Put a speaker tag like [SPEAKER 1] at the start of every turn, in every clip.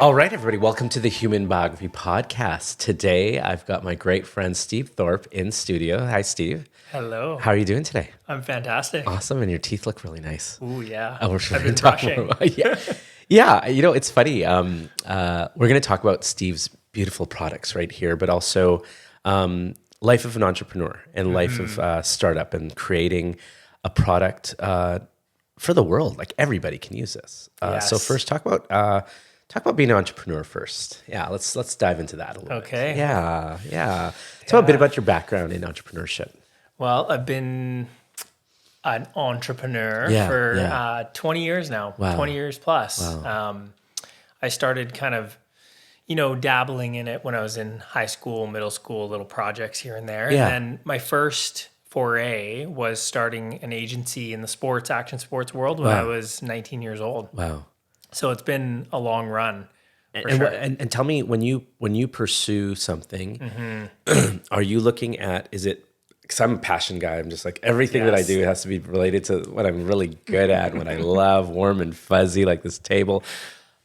[SPEAKER 1] All right, everybody, welcome to the Human Biography Podcast. Today, I've got my great friend Steve Thorp in studio. Hi, Steve.
[SPEAKER 2] Hello.
[SPEAKER 1] How are you doing today?
[SPEAKER 2] I'm fantastic.
[SPEAKER 1] Awesome, and your teeth look really nice.
[SPEAKER 2] Ooh, yeah.
[SPEAKER 1] Oh, we're sure
[SPEAKER 2] I've been
[SPEAKER 1] talk more
[SPEAKER 2] brushing.
[SPEAKER 1] about- yeah. You know, it's funny. We're going to talk about Steve's beautiful products right here, but also life of an entrepreneur and life of startup and creating a product for the world. Like everybody can use this. So
[SPEAKER 2] Yes.
[SPEAKER 1] first, talk about being an entrepreneur first. Yeah, let's dive into that a little bit.
[SPEAKER 2] Okay.
[SPEAKER 1] Yeah. Tell me a bit about your background in entrepreneurship.
[SPEAKER 2] Well, I've been an entrepreneur
[SPEAKER 1] Yeah,
[SPEAKER 2] for
[SPEAKER 1] yeah.
[SPEAKER 2] 20 years now,
[SPEAKER 1] Wow.
[SPEAKER 2] 20 years plus. I started kind of, dabbling in it when I was in high school, middle school, little projects here and there.
[SPEAKER 1] Yeah.
[SPEAKER 2] And then my first foray was starting an agency in the action sports world when I was 19 years old.
[SPEAKER 1] Wow.
[SPEAKER 2] So it's been a long run. For
[SPEAKER 1] And,
[SPEAKER 2] sure.
[SPEAKER 1] and tell me, when you pursue something, are you looking at, is it, because I'm a passion guy, I'm just like, everything that I
[SPEAKER 2] Yes.
[SPEAKER 1] do has to be related to what I'm really good at and what I love, warm and fuzzy like this table.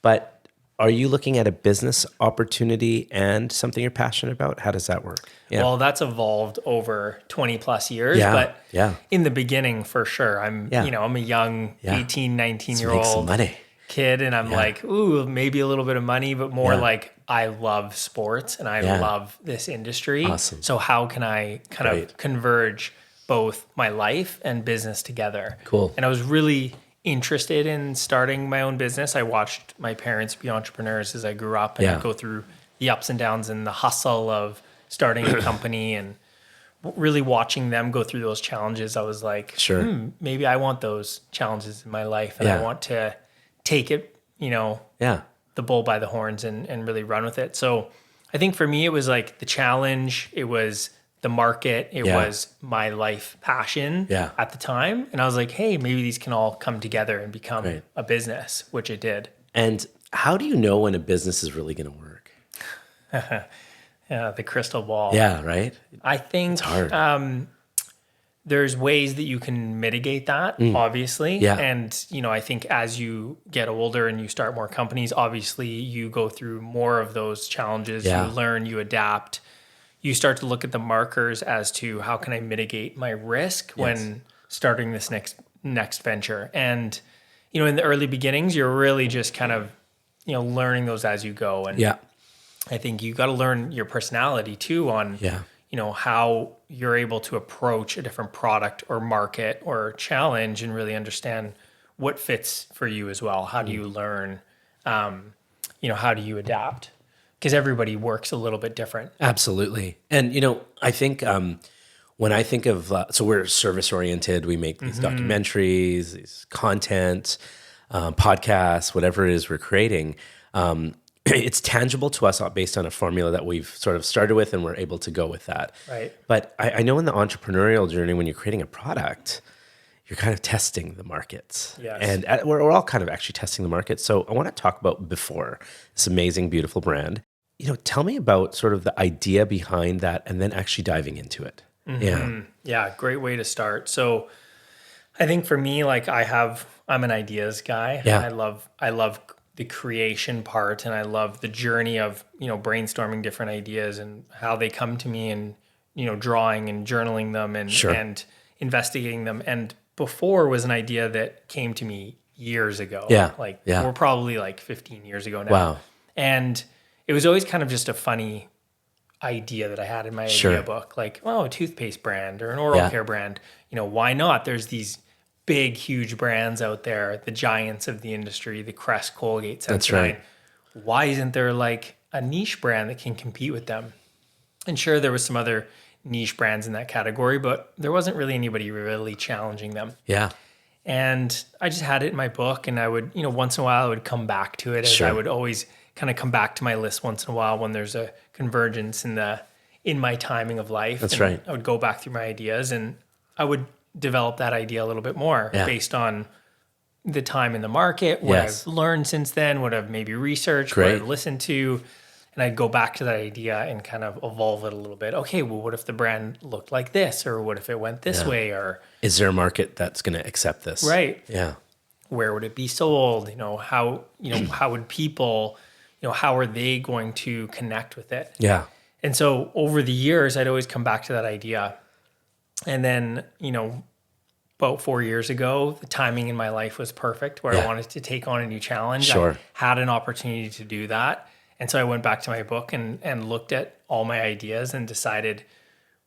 [SPEAKER 1] But are you looking at a business opportunity and something you're passionate about? How does that work? Yeah.
[SPEAKER 2] Well, that's evolved over 20 plus years,
[SPEAKER 1] Yeah,
[SPEAKER 2] but
[SPEAKER 1] yeah.
[SPEAKER 2] in the beginning, for sure, I'm a young
[SPEAKER 1] Yeah.
[SPEAKER 2] 18, 19
[SPEAKER 1] Let's
[SPEAKER 2] year
[SPEAKER 1] make some
[SPEAKER 2] old
[SPEAKER 1] money.
[SPEAKER 2] kid. And I'm like, ooh, maybe a little bit of money, but more
[SPEAKER 1] Yeah.
[SPEAKER 2] like I love sports and I
[SPEAKER 1] Yeah.
[SPEAKER 2] love this industry.
[SPEAKER 1] Awesome.
[SPEAKER 2] So how can I kind
[SPEAKER 1] Great.
[SPEAKER 2] of converge both my life and business together?
[SPEAKER 1] Cool.
[SPEAKER 2] And I was really interested in starting my own business. I watched my parents be entrepreneurs as I grew up and
[SPEAKER 1] Yeah.
[SPEAKER 2] I'd go through the ups and downs and the hustle of starting a company and really watching them go through those challenges. I was like,
[SPEAKER 1] Sure.
[SPEAKER 2] maybe I want those challenges in my life and
[SPEAKER 1] Yeah.
[SPEAKER 2] I want to take it,
[SPEAKER 1] Yeah.
[SPEAKER 2] the bull by the horns and really run with it. So I think for me, it was like the challenge, it was the market, it
[SPEAKER 1] Yeah.
[SPEAKER 2] was my life passion
[SPEAKER 1] Yeah.
[SPEAKER 2] at the time. And I was like, hey, maybe these can all come together and become
[SPEAKER 1] Right.
[SPEAKER 2] a business, which it did.
[SPEAKER 1] And how do you know when a business is really going to work?
[SPEAKER 2] Yeah, the crystal ball.
[SPEAKER 1] Yeah, right?
[SPEAKER 2] I think
[SPEAKER 1] hard.
[SPEAKER 2] there's ways that you can mitigate that, obviously.
[SPEAKER 1] Yeah.
[SPEAKER 2] And, I think as you get older and you start more companies, obviously you go through more of those challenges.
[SPEAKER 1] Yeah.
[SPEAKER 2] You learn, you adapt. You start to look at the markers as to how can I mitigate my risk when starting this next venture. And, in the early beginnings, you're really just kind of, learning those as you go. And
[SPEAKER 1] Yeah.
[SPEAKER 2] I think you got to learn your personality too on,
[SPEAKER 1] Yeah.
[SPEAKER 2] how you're able to approach a different product or market or challenge and really understand what fits for you as well. How do you learn? How do you adapt? Because everybody works a little bit different.
[SPEAKER 1] Absolutely. And, I think when I think of, so we're service oriented, we make these documentaries, these content, podcasts, whatever it is we're creating. It's tangible to us based on a formula that we've sort of started with and we're able to go with that.
[SPEAKER 2] Right.
[SPEAKER 1] But I know in the entrepreneurial journey, when you're creating a product, you're kind of testing the markets.
[SPEAKER 2] Yes.
[SPEAKER 1] And we're all kind of actually testing the market. So I want to talk about Before, this amazing, beautiful brand. Tell me about sort of the idea behind that and then actually diving into it. Yeah.
[SPEAKER 2] Yeah, great way to start. So I think for me, like I'm an ideas guy.
[SPEAKER 1] Yeah.
[SPEAKER 2] I love the creation part and I love the journey of, brainstorming different ideas and how they come to me and, drawing and journaling them and,
[SPEAKER 1] Sure.
[SPEAKER 2] and investigating them. And Before was an idea that came to me years ago.
[SPEAKER 1] Yeah.
[SPEAKER 2] We're probably like 15 years ago now.
[SPEAKER 1] Wow.
[SPEAKER 2] And it was always kind of just a funny idea that I had in my idea book, like, a toothpaste brand or an oral care brand. Why not? There's these big, huge brands out there, the giants of the industry, the Crest, Colgate, Sensodyne.
[SPEAKER 1] That's right.
[SPEAKER 2] Why isn't there like a niche brand that can compete with them? And sure, there was some other niche brands in that category, but there wasn't really anybody really challenging them.
[SPEAKER 1] Yeah.
[SPEAKER 2] And I just had it in my book and I would, once in a while I would come back to it as
[SPEAKER 1] Sure.
[SPEAKER 2] I would always kind of come back to my list once in a while when there's a convergence in my timing of life.
[SPEAKER 1] That's
[SPEAKER 2] And
[SPEAKER 1] right.
[SPEAKER 2] I would go back through my ideas and I would develop that idea a little bit more based on the time in the market, what
[SPEAKER 1] Yes.
[SPEAKER 2] I've learned since then, what I've maybe researched,
[SPEAKER 1] Great.
[SPEAKER 2] what I've listened to. And I'd go back to that idea and kind of evolve it a little bit. Okay, well, what if the brand looked like this? Or what if it went this way? Or
[SPEAKER 1] Is there a market that's going to accept this?
[SPEAKER 2] right.
[SPEAKER 1] Yeah.
[SPEAKER 2] Where would it be sold? How would people, how are they going to connect with it?
[SPEAKER 1] Yeah.
[SPEAKER 2] And so over the years, I'd always come back to that idea. And then, about 4 years ago, the timing in my life was perfect where I wanted to take on a new challenge.
[SPEAKER 1] Sure.
[SPEAKER 2] I had an opportunity to do that. And so I went back to my book and looked at all my ideas and decided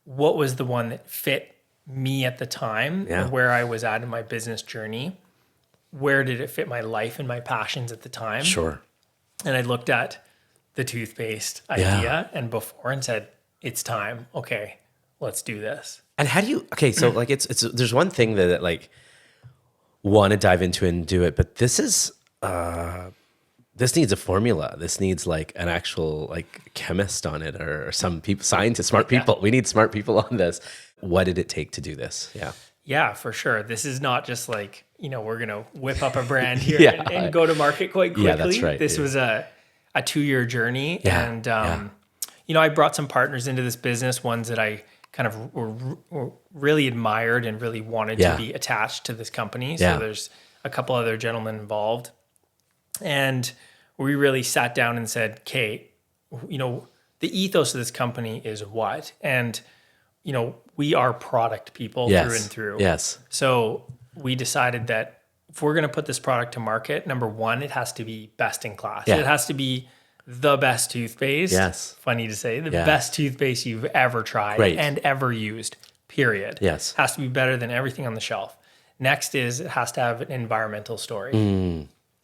[SPEAKER 2] what was the one that fit me at the time, where I was at in my business journey. Where did it fit my life and my passions at the time?
[SPEAKER 1] Sure.
[SPEAKER 2] And I looked at the toothpaste idea and before and said, it's time. Okay, let's do this.
[SPEAKER 1] And how do you, so like it's there's one thing that like want to dive into and do it, but this is, this needs a formula. This needs like an actual like chemist on it or some people, scientists, smart people. We need smart people on this. What did it take to do this? Yeah.
[SPEAKER 2] Yeah, for sure. This is not just like, we're going to whip up a brand here and go to market quite quickly.
[SPEAKER 1] Yeah, that's right.
[SPEAKER 2] This was a 2-year journey. And, I brought some partners into this business, ones that I kind of were really admired and really wanted to be attached to this company. So there's a couple other gentlemen involved. And we really sat down and said, okay, the ethos of this company is what? And, we are product people through and through.
[SPEAKER 1] Yes.
[SPEAKER 2] So we decided that if we're going to put this product to market, number one, it has to be best in class.
[SPEAKER 1] Yeah.
[SPEAKER 2] It has to be the best toothpaste.
[SPEAKER 1] Yes.
[SPEAKER 2] Funny to say, the best toothpaste you've ever tried and ever used, period.
[SPEAKER 1] Yes.
[SPEAKER 2] Has to be better than everything on the shelf. Next is it has to have an environmental story.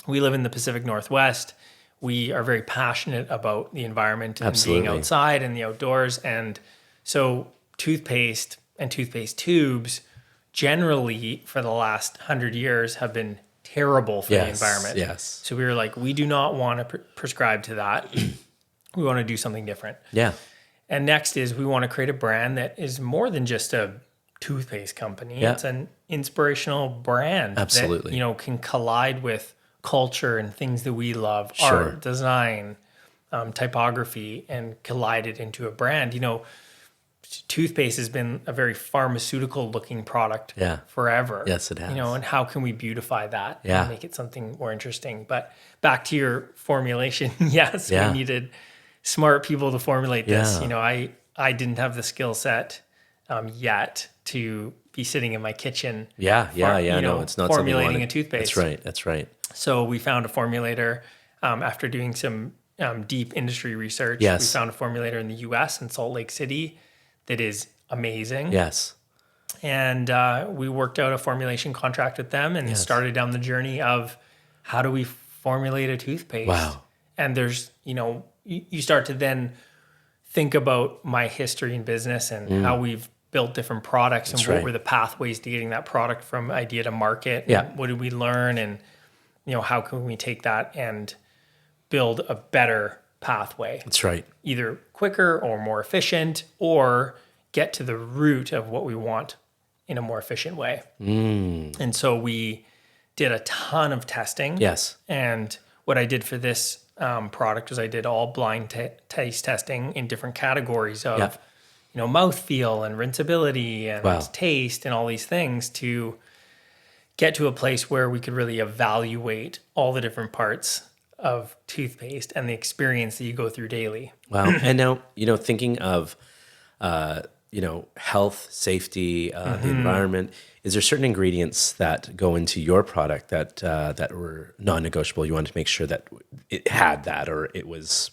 [SPEAKER 2] We live in the Pacific Northwest. We are very passionate about the environment and being outside and the outdoors. And so toothpaste and toothpaste tubes generally for the last 100 years have been terrible for the environment.
[SPEAKER 1] Yes.
[SPEAKER 2] So we were like, we do not want to prescribe to that. We want to do something different.
[SPEAKER 1] Yeah.
[SPEAKER 2] And next is we want to create a brand that is more than just a toothpaste company.
[SPEAKER 1] Yeah.
[SPEAKER 2] It's an inspirational brand
[SPEAKER 1] Absolutely.
[SPEAKER 2] that, can collide with culture and things that we love,
[SPEAKER 1] Sure.
[SPEAKER 2] art, design, typography, and collide it into a brand. Toothpaste has been a very pharmaceutical looking product forever.
[SPEAKER 1] Yes, it has.
[SPEAKER 2] And how can we beautify that
[SPEAKER 1] Yeah.
[SPEAKER 2] and make it something more interesting? But back to your formulation, yes, we needed smart people to formulate this.
[SPEAKER 1] Yeah.
[SPEAKER 2] I didn't have the skill set yet to be sitting in my kitchen.
[SPEAKER 1] No, it's not
[SPEAKER 2] formulating a toothpaste.
[SPEAKER 1] That's right.
[SPEAKER 2] So we found a formulator after doing some deep industry research.
[SPEAKER 1] Yes.
[SPEAKER 2] We found a formulator in the US in Salt Lake City that is amazing.
[SPEAKER 1] Yes.
[SPEAKER 2] And we worked out a formulation contract with them and started down the journey of how do we formulate a toothpaste?
[SPEAKER 1] Wow.
[SPEAKER 2] And there's, you start to then think about my history in business and how we've built different products and what were the pathways to getting that product from idea to market.
[SPEAKER 1] Yeah.
[SPEAKER 2] What did we learn? And, how can we take that and build a better pathway?
[SPEAKER 1] That's right.
[SPEAKER 2] Either quicker or more efficient, or get to the root of what we want in a more efficient way. And so we did a ton of testing.
[SPEAKER 1] Yes.
[SPEAKER 2] And what I did for this product was I did all blind taste testing in different categories of, mouthfeel and rinsability and taste and all these things to get to a place where we could really evaluate all the different parts of toothpaste and the experience that you go through daily.
[SPEAKER 1] Wow. And now, thinking of, health, safety, the environment, is there certain ingredients that go into your product that were non-negotiable? You wanted to make sure that it had that, or it was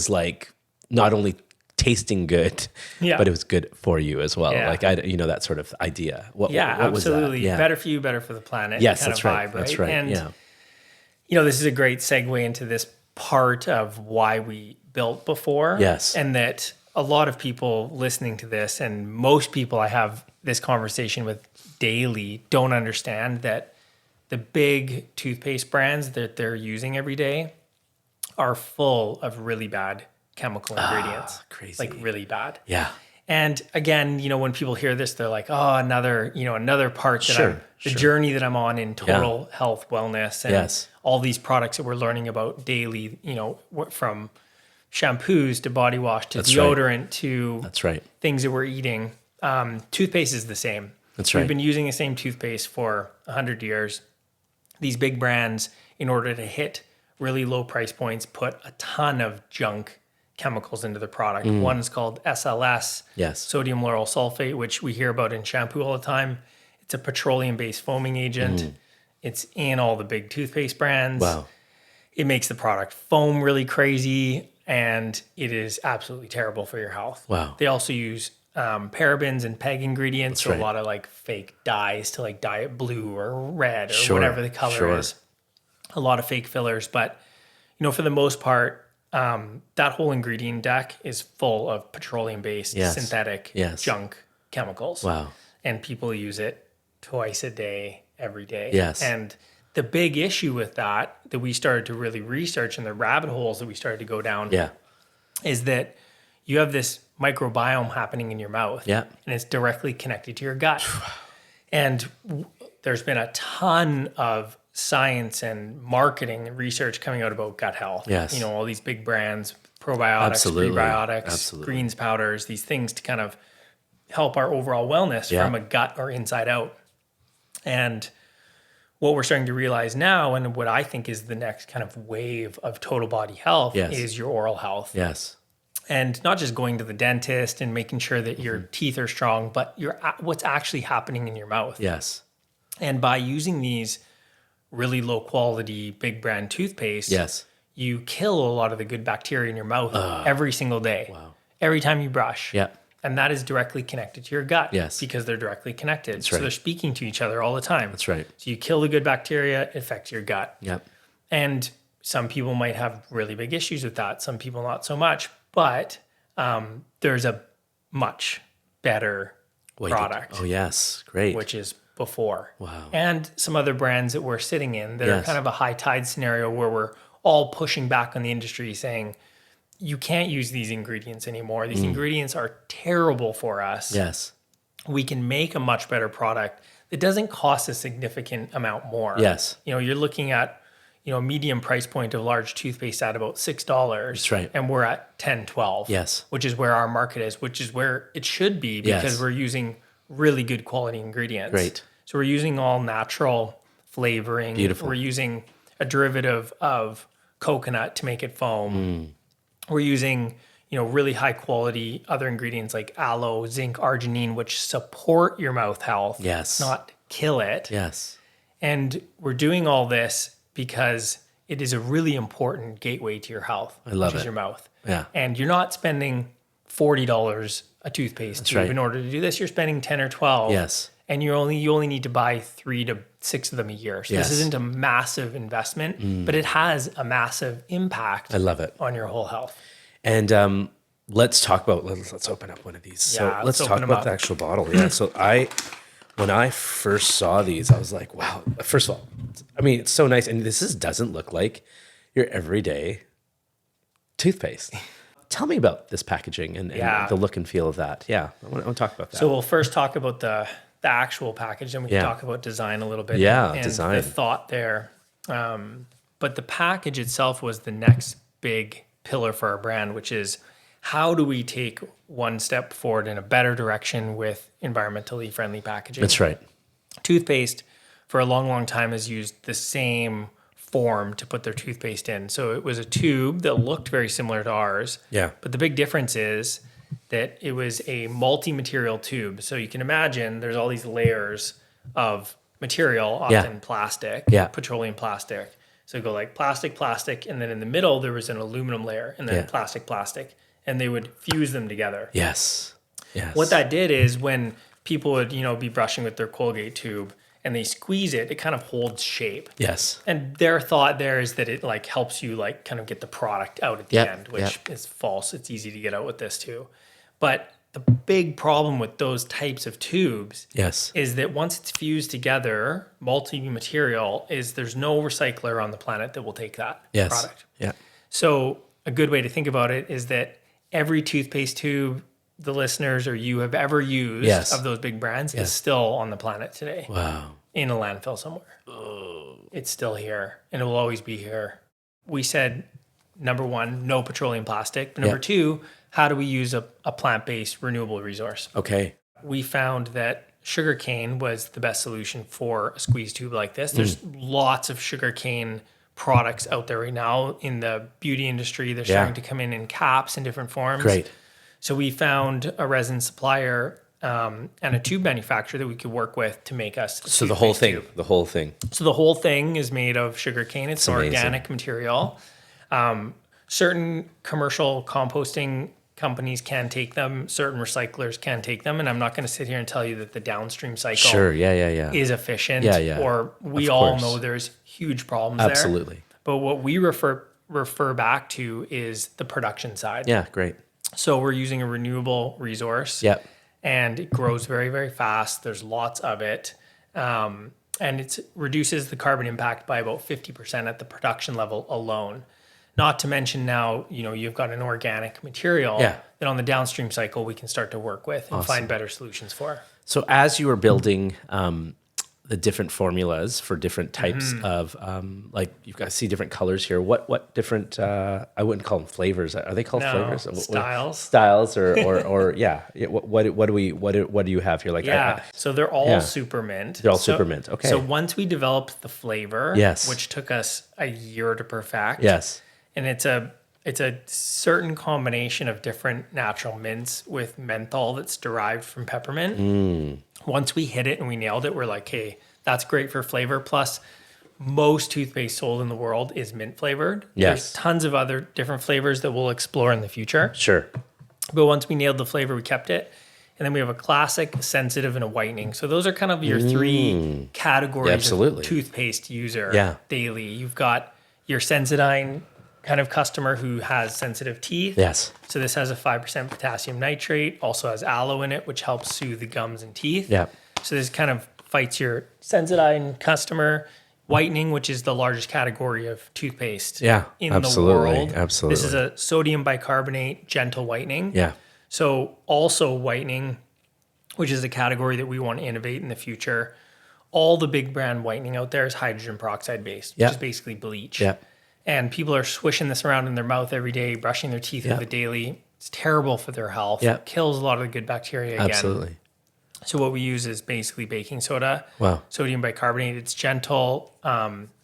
[SPEAKER 1] like not only tasting good, but it was good for you as well.
[SPEAKER 2] Yeah.
[SPEAKER 1] Like that sort of idea. What
[SPEAKER 2] absolutely.
[SPEAKER 1] was that? Yeah.
[SPEAKER 2] Better for you, better for the planet.
[SPEAKER 1] Yes,
[SPEAKER 2] kind
[SPEAKER 1] that's
[SPEAKER 2] of
[SPEAKER 1] right.
[SPEAKER 2] vibe,
[SPEAKER 1] That's right.
[SPEAKER 2] And,
[SPEAKER 1] yeah.
[SPEAKER 2] this is a great segue into this part of why we built before.
[SPEAKER 1] Yes.
[SPEAKER 2] And that a lot of people listening to this, and most people I have this conversation with daily, don't understand that the big toothpaste brands that they're using every day are full of really bad chemical ingredients.
[SPEAKER 1] Crazy.
[SPEAKER 2] Like really bad.
[SPEAKER 1] Yeah.
[SPEAKER 2] And again, when people hear this, they're like, oh, another part that the journey that I'm on in total health, wellness, and all these products that we're learning about daily, from shampoos to body wash to deodorant to things that we're eating. Toothpaste is the same. We've been using the same toothpaste for 100 years. These big brands, in order to hit really low price points put a ton of junk chemicals into the product. One is called SLS, sodium lauryl sulfate, which we hear about in shampoo all the time. It's a petroleum-based foaming agent. It's in all the big toothpaste brands.
[SPEAKER 1] Wow.
[SPEAKER 2] It makes the product foam really crazy, and it is absolutely terrible for your health.
[SPEAKER 1] Wow.
[SPEAKER 2] They also use parabens and PEG ingredients, so a lot of like fake dyes to like dye it blue or red or whatever the color is. A lot of fake fillers, but for the most part, that whole ingredient deck is full of petroleum-based synthetic junk chemicals.
[SPEAKER 1] Wow.
[SPEAKER 2] And people use it twice a day, every day.
[SPEAKER 1] Yes.
[SPEAKER 2] And the big issue with that we started to really research, and the rabbit holes that we started to go down is that you have this microbiome happening in your mouth.
[SPEAKER 1] Yeah.
[SPEAKER 2] And it's directly connected to your gut. And there's been a ton of science and marketing and research coming out about gut health.
[SPEAKER 1] Yes.
[SPEAKER 2] All these big brands, probiotics, prebiotics, greens powders, these things to kind of help our overall wellness from a gut or inside out. And what we're starting to realize now, and what I think is the next kind of wave of total body health, is your oral health.
[SPEAKER 1] Yes.
[SPEAKER 2] And not just going to the dentist and making sure that your teeth are strong, but what's actually happening in your mouth.
[SPEAKER 1] Yes.
[SPEAKER 2] And by using these really low quality big brand toothpaste, you kill a lot of the good bacteria in your mouth every single day.
[SPEAKER 1] Wow.
[SPEAKER 2] Every time you brush.
[SPEAKER 1] Yeah.
[SPEAKER 2] And that is directly connected to your gut.
[SPEAKER 1] Yes.
[SPEAKER 2] Because they're directly connected.
[SPEAKER 1] That's
[SPEAKER 2] so
[SPEAKER 1] right.
[SPEAKER 2] they're speaking to each other all the time.
[SPEAKER 1] That's right.
[SPEAKER 2] So you kill the good bacteria, it affects your gut.
[SPEAKER 1] Yep.
[SPEAKER 2] And some people might have really big issues with that. Some people not so much. But there's a much better product.
[SPEAKER 1] Oh, yes. Great.
[SPEAKER 2] Which is Before.
[SPEAKER 1] Wow.
[SPEAKER 2] And some other brands that we're sitting in that are kind of a high tide scenario where we're all pushing back on the industry saying, you can't use these ingredients anymore. These ingredients are terrible for us.
[SPEAKER 1] Yes.
[SPEAKER 2] We can make a much better product that doesn't cost a significant amount more.
[SPEAKER 1] Yes.
[SPEAKER 2] You're looking at, a medium price point of large toothpaste at about $6.
[SPEAKER 1] That's right.
[SPEAKER 2] And we're at $10, $12.
[SPEAKER 1] Yes.
[SPEAKER 2] Which is where our market is, which is where it should be because we're using really good quality ingredients.
[SPEAKER 1] Great.
[SPEAKER 2] So we're using all natural flavoring.
[SPEAKER 1] Beautiful.
[SPEAKER 2] We're using a derivative of coconut to make it foam. We're using, really high quality other ingredients like aloe, zinc, arginine, which support your mouth health.
[SPEAKER 1] Yes.
[SPEAKER 2] Not kill it.
[SPEAKER 1] Yes.
[SPEAKER 2] And we're doing all this because it is a really important gateway to your health.
[SPEAKER 1] I love
[SPEAKER 2] which
[SPEAKER 1] it.
[SPEAKER 2] is your mouth.
[SPEAKER 1] Yeah.
[SPEAKER 2] And you're not spending $40 a toothpaste tube in order to do this. You're spending 10 or 12.
[SPEAKER 1] Yes.
[SPEAKER 2] And you only need to buy 3 to 6 of them a year. So this isn't a massive investment, but it has a massive impact.
[SPEAKER 1] I love it.
[SPEAKER 2] On your whole health.
[SPEAKER 1] And let's open up one of these. So let's talk about the actual bottle. Yeah. So when I first saw these, I was like, wow. First of all, it's so nice. And this doesn't look like your everyday toothpaste. Tell me about this packaging and the look and feel of that. Yeah, I want to talk about that.
[SPEAKER 2] So we'll first talk about the actual package, and we can talk about design a little bit.
[SPEAKER 1] Yeah,
[SPEAKER 2] and
[SPEAKER 1] design.
[SPEAKER 2] the thought there. But the package itself was the next big pillar for our brand, which is how do we take one step forward in a better direction with environmentally friendly packaging?
[SPEAKER 1] That's right.
[SPEAKER 2] Toothpaste for a long, long time has used the same form to put their toothpaste in. So it was a tube that looked very similar to ours.
[SPEAKER 1] Yeah.
[SPEAKER 2] But the big difference is that it was a multi-material tube. So you can imagine there's all these layers of material, often plastic, petroleum plastic. So go like plastic, and then in the middle there was an aluminum layer, and then plastic, and they would fuse them together.
[SPEAKER 1] Yes.
[SPEAKER 2] What that did is when people would, be brushing with their Colgate tube and they squeeze it, it kind of holds shape.
[SPEAKER 1] Yes.
[SPEAKER 2] And their thought there is that it helps you kind of get the product out at the end, which is false. It's easy to get out with this too. But the big problem with those types of tubes is that once it's fused together, multi-material, is there's no recycler on the planet that will take that product.
[SPEAKER 1] Yeah.
[SPEAKER 2] So a good way to think about it is that every toothpaste tube the listeners or you have ever used of those big brands is still on the planet today.
[SPEAKER 1] Wow.
[SPEAKER 2] In a landfill somewhere. Oh. It's still here, and it will always be here. We said, number one, no petroleum plastic. But number two, how do we use a plant-based renewable resource?
[SPEAKER 1] Okay.
[SPEAKER 2] We found that sugarcane was the best solution for a squeeze tube like this. There's lots of sugarcane products out there right now in the beauty industry. They're starting to come in caps in different forms.
[SPEAKER 1] Great.
[SPEAKER 2] So we found a resin supplier and a tube manufacturer that we could work with to make us.
[SPEAKER 1] So the whole thing,
[SPEAKER 2] tube.
[SPEAKER 1] the whole thing.
[SPEAKER 2] So the whole thing is made of sugarcane. It's an organic material. Certain commercial composting companies can take them. Certain recyclers can take them. And I'm not going to sit here and tell you that the downstream cycle is efficient. Or we all know there's huge problems there.
[SPEAKER 1] Absolutely.
[SPEAKER 2] But what we refer back to is the production side.
[SPEAKER 1] Yeah, great.
[SPEAKER 2] So we're using a renewable resource.
[SPEAKER 1] Yep.
[SPEAKER 2] And it grows very, very fast. There's lots of it. And it reduces the carbon impact by about 50% at the production level alone. Not to mention now, you've got an organic material that on the downstream cycle we can start to work with and find better solutions for.
[SPEAKER 1] So as you were building the different formulas for different types of, like you've got to see different colors here. What different, I wouldn't call them flavors. Are they called flavors?
[SPEAKER 2] Styles.
[SPEAKER 1] Styles or what do you have here? Like,
[SPEAKER 2] so they're all super mint.
[SPEAKER 1] They're all super mint. Okay.
[SPEAKER 2] So once we developed the flavor, which took us a year to perfect.
[SPEAKER 1] Yes.
[SPEAKER 2] And it's a certain combination of different natural mints with menthol that's derived from peppermint. Once we hit it and we nailed it, we're like, hey, that's great for flavor. Plus, most toothpaste sold in the world is mint flavored.
[SPEAKER 1] Yes.
[SPEAKER 2] There's tons of other different flavors that we'll explore in the future.
[SPEAKER 1] Sure.
[SPEAKER 2] But once we nailed the flavor, we kept it. And then we have a classic, a sensitive, and a whitening. So those are kind of your three categories of toothpaste user daily. You've got your Sensodyne kind of customer who has sensitive teeth.
[SPEAKER 1] Yes.
[SPEAKER 2] So this has a 5% potassium nitrate, also has aloe in it, which helps soothe the gums and teeth.
[SPEAKER 1] Yeah.
[SPEAKER 2] So this kind of fights your Sensodyne customer. Whitening, which is the largest category of toothpaste in the world.
[SPEAKER 1] Absolutely.
[SPEAKER 2] This is a sodium bicarbonate gentle whitening.
[SPEAKER 1] Yeah.
[SPEAKER 2] So also whitening, which is a category that we want to innovate in the future. All the big brand whitening out there is hydrogen peroxide based, which is basically bleach.
[SPEAKER 1] Yeah.
[SPEAKER 2] And people are swishing this around in their mouth every day, brushing their teeth with it daily. It's terrible for their health.
[SPEAKER 1] Yeah.
[SPEAKER 2] It kills a lot of the good bacteria again.
[SPEAKER 1] Absolutely.
[SPEAKER 2] So what we use is basically baking soda, sodium bicarbonate. It's gentle.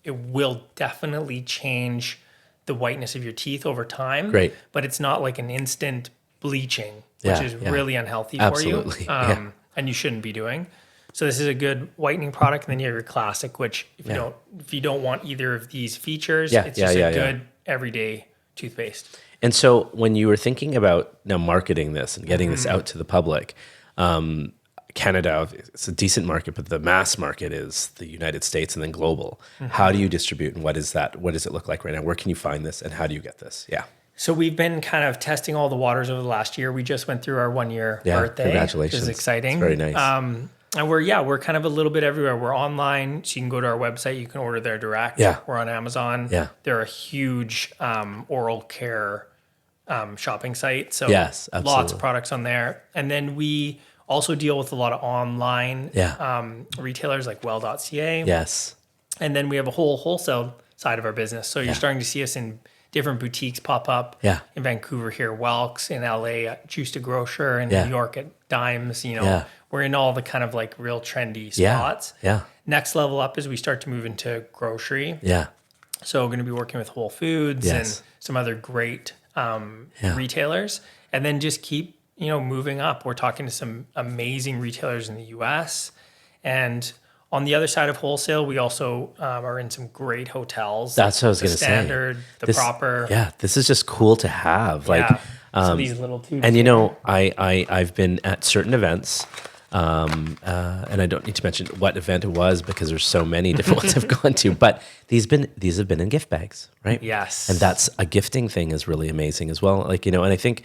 [SPEAKER 2] It will definitely change the whiteness of your teeth over time.
[SPEAKER 1] Great.
[SPEAKER 2] But it's not like an instant bleaching, which is really unhealthy for you. And you shouldn't be doing. So this is a good whitening product. And then you have your classic, which if you don't want either of these features, it's just a good everyday toothpaste.
[SPEAKER 1] And so when you were thinking about now marketing this and getting this out to the public, Canada, it's a decent market, but the mass market is the United States and then global. How do you distribute and what is that? What does it look like right now? Where can you find this and how do you get this? Yeah.
[SPEAKER 2] So we've been kind of testing all the waters over the last year. We just went through our 1 year birthday.
[SPEAKER 1] Congratulations.
[SPEAKER 2] Which is exciting.
[SPEAKER 1] It's very nice.
[SPEAKER 2] And we're kind of a little bit everywhere. We're online, so you can go to our website. You can order there direct.
[SPEAKER 1] Yeah.
[SPEAKER 2] We're on Amazon.
[SPEAKER 1] Yeah.
[SPEAKER 2] They're a huge oral care shopping site. So
[SPEAKER 1] yes, absolutely.
[SPEAKER 2] Lots of products on there. And then we also deal with a lot of online retailers like well.ca.
[SPEAKER 1] Yes.
[SPEAKER 2] And then we have a whole wholesale side of our business. So you're starting to see us in different boutiques pop up. In Vancouver here, Welks, in LA, Juice to Grocer, in New York at Dimes, We're in all the kind of like real trendy spots. Next level up is we start to move into grocery. So we're going to be working with Whole Foods and some other great retailers, and then just keep moving up. We're talking to some amazing retailers in the US, and on the other side of wholesale, we also are in some great hotels.
[SPEAKER 1] That's what I was going to say.
[SPEAKER 2] Standard, the proper.
[SPEAKER 1] Yeah, this is just cool to have.
[SPEAKER 2] So these little tubes.
[SPEAKER 1] And I've been at certain events, and I don't need to mention what event it was because there's so many different ones I've gone to. But these have been in gift bags, right?
[SPEAKER 2] Yes.
[SPEAKER 1] And that's a gifting thing is really amazing as well. And I think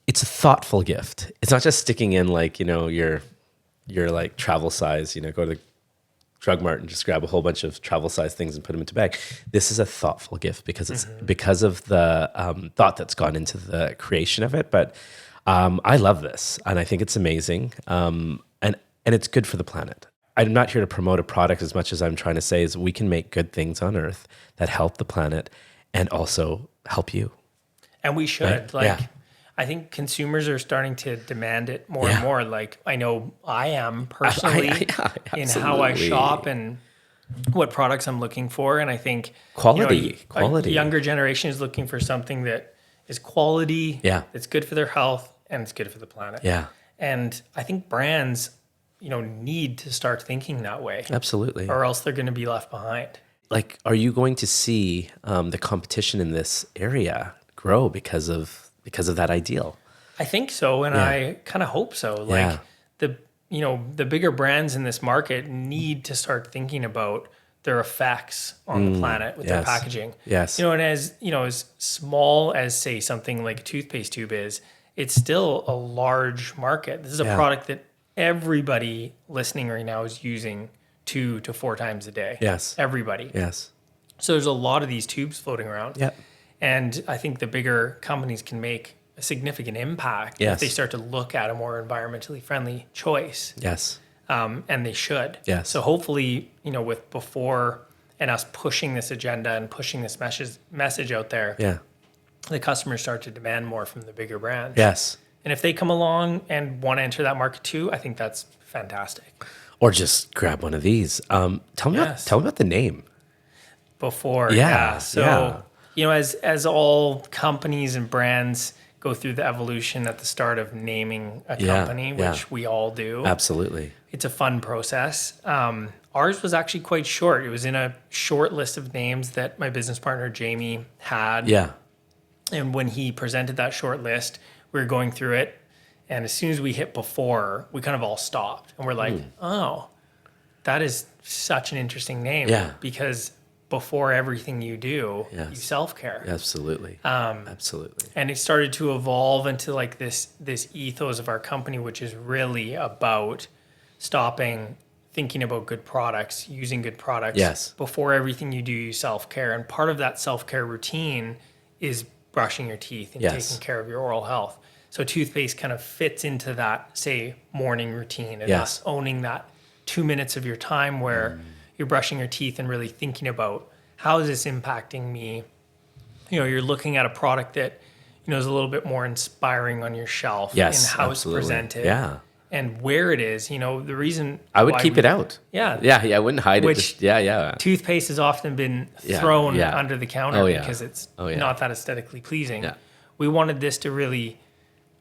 [SPEAKER 1] it's a thoughtful gift. It's not just sticking in your like travel size. Go to the Drug Mart and just grab a whole bunch of travel size things and put them into a bag. This is a thoughtful gift because it's because of the thought that's gone into the creation of it. But I love this and I think it's amazing. And it's good for the planet. I'm not here to promote a product as much as I'm trying to say is we can make good things on earth that help the planet and also help you.
[SPEAKER 2] And we should. Right? I think consumers are starting to demand it more and more. Like I know I am personally in how I shop, and what products I'm looking for. And I think
[SPEAKER 1] quality.
[SPEAKER 2] A younger generation is looking for something that is quality, it's good for their health, and it's good for the planet.
[SPEAKER 1] Yeah.
[SPEAKER 2] And I think brands, need to start thinking that way.
[SPEAKER 1] Absolutely.
[SPEAKER 2] Or else they're going to be left behind.
[SPEAKER 1] Like, are you going to see the competition in this area grow because of that ideal?
[SPEAKER 2] I think so, and I kind of hope so. Like the bigger brands in this market need to start thinking about their effects on the planet with their packaging.
[SPEAKER 1] Yes.
[SPEAKER 2] And as small as, say, something like a toothpaste tube is, it's still a large market. This is a product that everybody listening right now is using 2 to 4 times a day.
[SPEAKER 1] Yes.
[SPEAKER 2] Everybody.
[SPEAKER 1] Yes.
[SPEAKER 2] So there's a lot of these tubes floating around.
[SPEAKER 1] Yep.
[SPEAKER 2] And I think the bigger companies can make a significant impact if they start to look at a more environmentally friendly choice.
[SPEAKER 1] Yes.
[SPEAKER 2] And they should.
[SPEAKER 1] Yes.
[SPEAKER 2] So hopefully, with Before and us pushing this agenda and pushing this message out there, the customers start to demand more from the bigger brands.
[SPEAKER 1] Yes.
[SPEAKER 2] And if they come along and want to enter that market too, I think that's fantastic.
[SPEAKER 1] Or just grab one of these. Tell me about the name.
[SPEAKER 2] Before.
[SPEAKER 1] Yeah.
[SPEAKER 2] So, as all companies and brands go through the evolution at the start of naming a company, which we all do.
[SPEAKER 1] Absolutely.
[SPEAKER 2] It's a fun process. Ours was actually quite short. It was in a short list of names that my business partner, Jamie, had.
[SPEAKER 1] Yeah.
[SPEAKER 2] And when he presented that short list, we were going through it. And as soon as we hit Before, we kind of all stopped. And we're like, oh, that is such an interesting name.
[SPEAKER 1] Yeah.
[SPEAKER 2] Because before everything you do, you self-care.
[SPEAKER 1] Absolutely. Absolutely.
[SPEAKER 2] And it started to evolve into like this ethos of our company, which is really about stopping, thinking about good products, using good products.
[SPEAKER 1] Yes.
[SPEAKER 2] Before everything you do, you self-care. And part of that self-care routine is brushing your teeth and taking care of your oral health. So toothpaste kind of fits into that, say, morning routine and us owning that 2 minutes of your time where you're brushing your teeth and really thinking about how is this impacting me. You're looking at a product that is a little bit more inspiring on your shelf and how it's presented and where it is. The reason
[SPEAKER 1] I would keep it out. I wouldn't hide it.
[SPEAKER 2] Toothpaste has often been thrown under the counter because it's not that aesthetically pleasing. We wanted this to really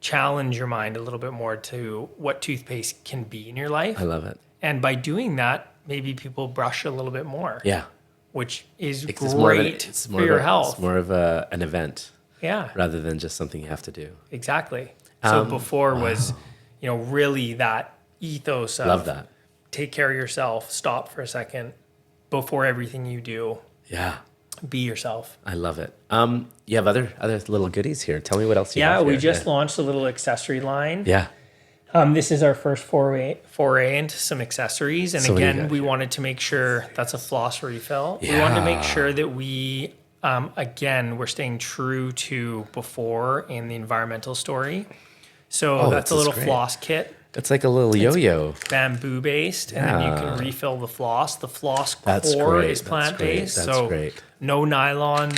[SPEAKER 2] challenge your mind a little bit more to what toothpaste can be in your life.
[SPEAKER 1] I love it.
[SPEAKER 2] And by doing that, maybe people brush a little bit more.
[SPEAKER 1] Yeah.
[SPEAKER 2] Which is great for your health.
[SPEAKER 1] It's more of an event.
[SPEAKER 2] Yeah.
[SPEAKER 1] Rather than just something you have to do.
[SPEAKER 2] Exactly. So Before was, really that ethos of
[SPEAKER 1] love that.
[SPEAKER 2] Take care of yourself, stop for a second before everything you do.
[SPEAKER 1] Yeah.
[SPEAKER 2] Be yourself.
[SPEAKER 1] I love it. You have other little goodies here. Tell me what else you have here.
[SPEAKER 2] We just launched a little accessory line.
[SPEAKER 1] Yeah.
[SPEAKER 2] This is our first foray into some accessories. And so again, we wanted to make sure that's a floss refill. Yeah. We wanted to make sure that we, we're staying true to Before in the environmental story. So that's a little floss kit.
[SPEAKER 1] It's like a little yo-yo.
[SPEAKER 2] It's bamboo based, and then you can refill the floss. The floss core is plant based. So no nylon,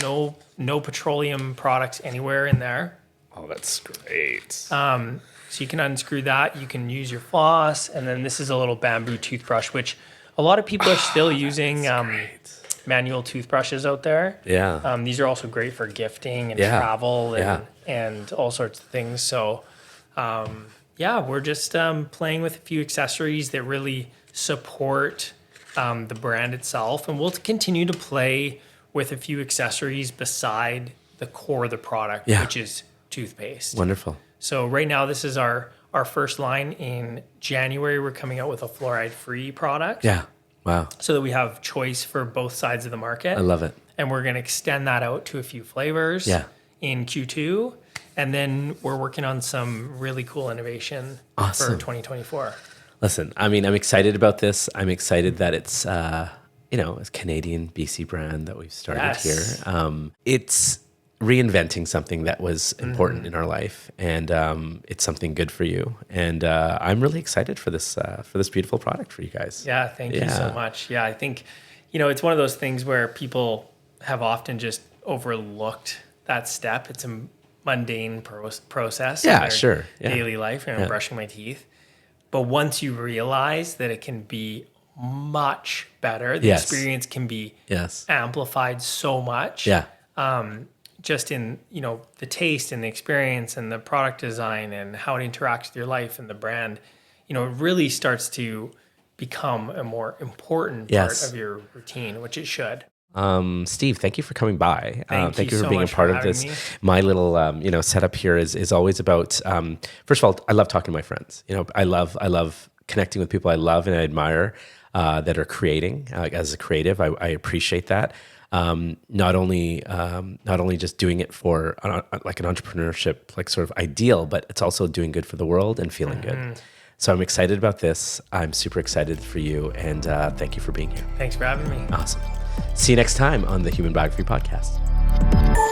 [SPEAKER 2] no petroleum products anywhere in there.
[SPEAKER 1] Oh, that's great.
[SPEAKER 2] So you can unscrew that. You can use your floss, and then this is a little bamboo toothbrush, which a lot of people are still using manual toothbrushes out there.
[SPEAKER 1] Yeah.
[SPEAKER 2] These are also great for gifting and travel and all sorts of things. So, we're just playing with a few accessories that really support the brand itself, and we'll continue to play with a few accessories beside the core of the product, which is toothpaste.
[SPEAKER 1] Wonderful.
[SPEAKER 2] So right now, this is our first line. In January, we're coming out with a fluoride-free product.
[SPEAKER 1] Yeah. Wow.
[SPEAKER 2] So that we have choice for both sides of the market.
[SPEAKER 1] I love it.
[SPEAKER 2] And we're going to extend that out to a few flavors in Q2. And then we're working on some really cool innovation for 2024.
[SPEAKER 1] Listen, I mean, I'm excited about this. I'm excited that it's, a Canadian BC brand that we've started here. It's reinventing something that was important in our life, and it's something good for you. And I'm really excited for this beautiful product for you guys.
[SPEAKER 2] Yeah, thank you so much. Yeah, I think, it's one of those things where people have often just overlooked that step. It's a mundane process in their daily life, brushing my teeth. But once you realize that it can be much better. The experience can be amplified so much.
[SPEAKER 1] Yeah.
[SPEAKER 2] Just in, the taste and the experience and the product design and how it interacts with your life and the brand, it really starts to become a more important part of your routine, which it should.
[SPEAKER 1] Steve, thank you for coming by.
[SPEAKER 2] Thank
[SPEAKER 1] you
[SPEAKER 2] for
[SPEAKER 1] being a part of this.
[SPEAKER 2] Me.
[SPEAKER 1] My little, setup here is always about, first of all, I love talking to my friends. I love connecting with people I love and I admire, that are creating, as a creative. I appreciate that. Not only just doing it for like an entrepreneurship, like sort of ideal, but it's also doing good for the world and feeling good. So I'm excited about this. I'm super excited for you. And, thank you for being here.
[SPEAKER 2] Thanks for having me.
[SPEAKER 1] Awesome. See you next time on the Human Biography Podcast.